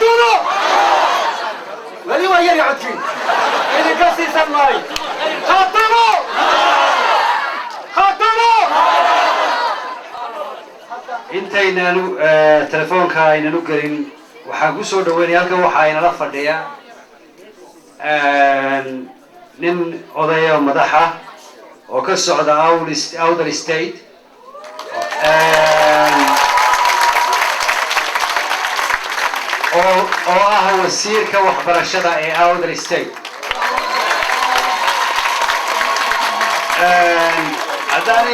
خاتونو ولي ويا يعطي اللي قصي سماي خاتونو خاتونو intayna telefoonka ayna u galin waxaan ku soo dhaweynay halkan waxa ayna la fadhiya nin odayo madaxa oo ka socda Awdal State oo ah wasiirka waxbarashada ee Awdal State haddaan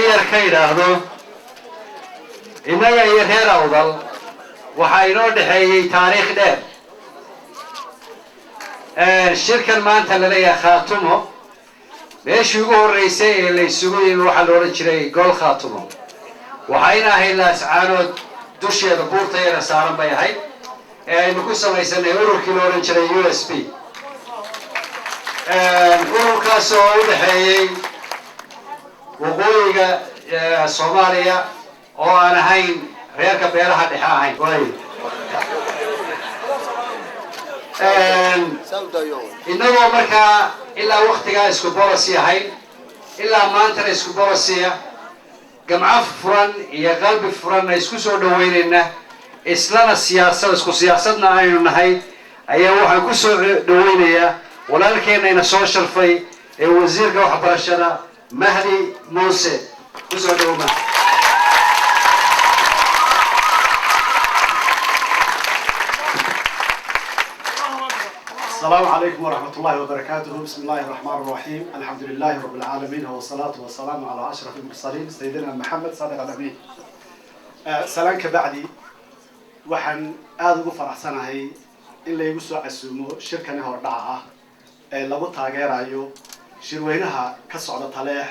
yar ka yidhaahdo innaga iyo reer Awdal waxaa inoo dhexeeyey taariikh dheer shirkan maanta la leeyahay Khaatumo meeshii ugu horeysay ee la isugu yimid waxaa la odhan jiray Gol Khaatumo waxayna ahayd laascaanood dusheeda buurtayada saaran bay ahayd ee aynu ku samaysanay ururkii la odhan jiray USP ururkaas oo u dhexeeyey waqooyiga Soomaaliya oo aan ahayn reerka beelaha dhexe ahayn inagoo markaa ilaa waqtigaa isku bolisi ahayn ilaa maantana isku bolisiya gamco furan iyo qalbi furan isku soo dhaweynayna islana isku siyaasadna aynu nahay ayaa waxaan ku soo dhaweynayaa walaalkeenayna soo sharfay ee wasiirka waxbarashada Mahdi Muuse ku soo dhawma السلام عليكم ورحمة الله وبركاته. بسم الله الرحمن الرحيم. الحمد لله رب العالمين والصلاة والسلام على أشرف المرسلين سيدنا محمد صادق الأمين. سلام كبعدي وحن أذكر فرح سنة هي إلا يقصوا عسومو شركة نهردعة لابد تاجر أيو شروينها كسعودة طلع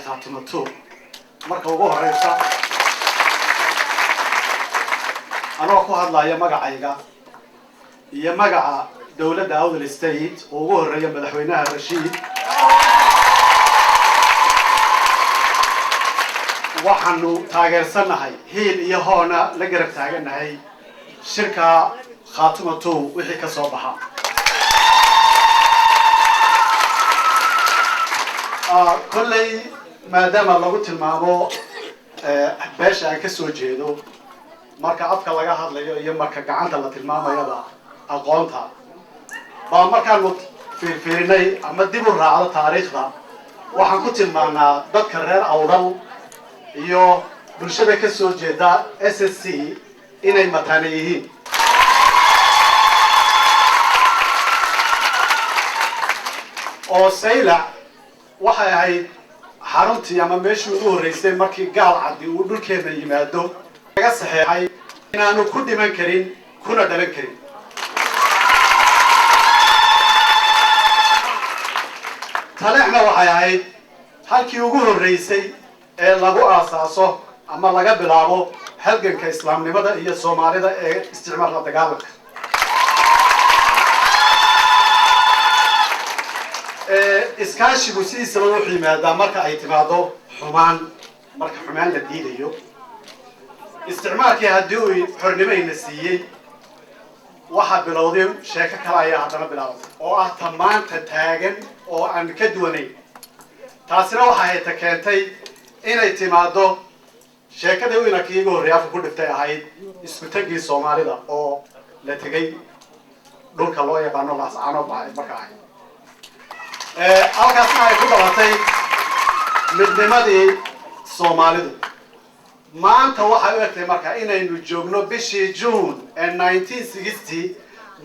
خاتمته مركب وجوه رئيسة أنا أقول هذا يا مجا عيجا يا مجا دولة أودل ستيت وجوه الرئيس مدحوينها الرشيد وحنو تاجر سنة هي هنا لقرب تاجرنا هي شركة خاتمته وحي كصوبها كلي ما دام الله قلت المامو باش كسو جيدو marka afka laga hadlayo iyo marka gacanta la tilmaamayaba aqoonta ba markaan fiirinay ama dib u raacdo taariikhda waxaan ku tilmaanaa dadka reer Awdal iyo bulshada ka soo jeeda SSC inay mataana yihiin oo sayla waxay ahayd xaruntii ama meeshii ugu horeysay markii gaal cadi uu dhulkeena yimaado laga saxeexay inaanu ku dhiman karin kuna dhalan karin taleexna waxay ahayd halkii ugu horeysay ee lagu aasaaso ama laga bilaabo halganka islaamnimada iyo Soomaalida ee isticmaalka dagaalka iskaashigu sidiisaba wuxuu yimaadaa marka ay timaado xumaan marka xumaan la diidayo isticmaalkii haddii uu xornimayna siiyey waxa bilowday sheeko kale ayaa haddana bilaabatay oo ah tamaanta taagan oo aan ka duwanayn taasina waxay ta keentay inay timaado sheekada wiilkii ugu horreeyay afku dhiftay ahayd isku tagii Soomaalida oo la tagay dhulka loo yaqaano Laascaanood marka ahayd halkaasna ay ku dhalatay midnimadii Soomaalidu maanta waxay u egtay marka inaynu joogno bishii June ee 1960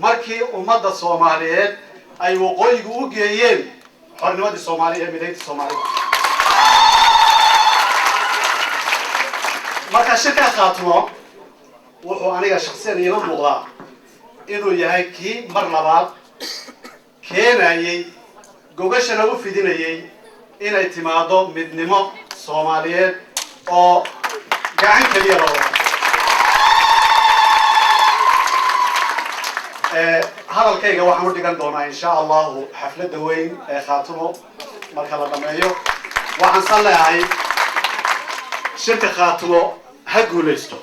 markii ummadda Soomaaliyeed ay waqooyiga u geeyeen xornimadii Soomaaliya ee mideynta Soomaalida marka shirka Khaatumo wuxuu aniga shakhsiyan ila muuqdaa inuu yahay kii mar labaad keenayay gogashana u fidinayay inay timaado midnimo Soomaaliyeed oo gacan kaliya loo wado hadalkayga waxaan u dhigan doonaa insha Allah xafladda weyn ee Khaatumo marka la dhameeyo waxaan salleeyahay shirka Khaatumo ha guuleysto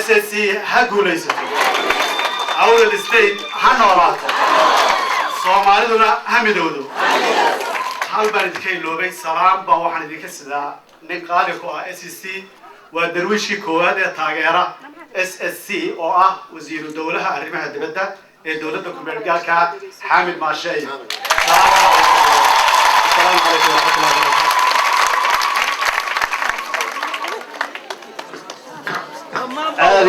SSC ha guuleysto awdal state ha noolaato soomaaliduna ha midowdo hal baan idinka iloobay salaam baa waxaan idinka sidaa nin qaali ku ah SEC waa darwiishkii koowaad ee taageera SSC oo ah wasiiru dowlaha arrimaha dibadda ee dowladda ku-meelgaalka xaamid maashay السلام عليكم ورحمة الله وبركاته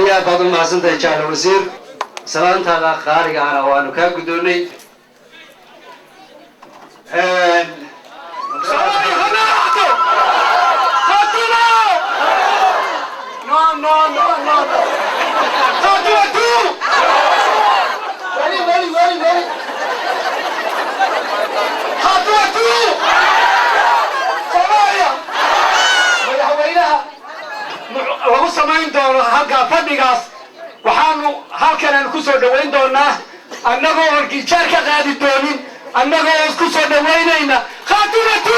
يا بعض المحسن تجعل الوزير سلامت على خارج أنا وأنا كأقدوني lagu samayn doono halka fadhigaas waxaanu halkan ku soo dhaweyn doonaa annagoo warkiijaar ka qaadi doonin annagoo isku soo dhaweynayna khaatibatu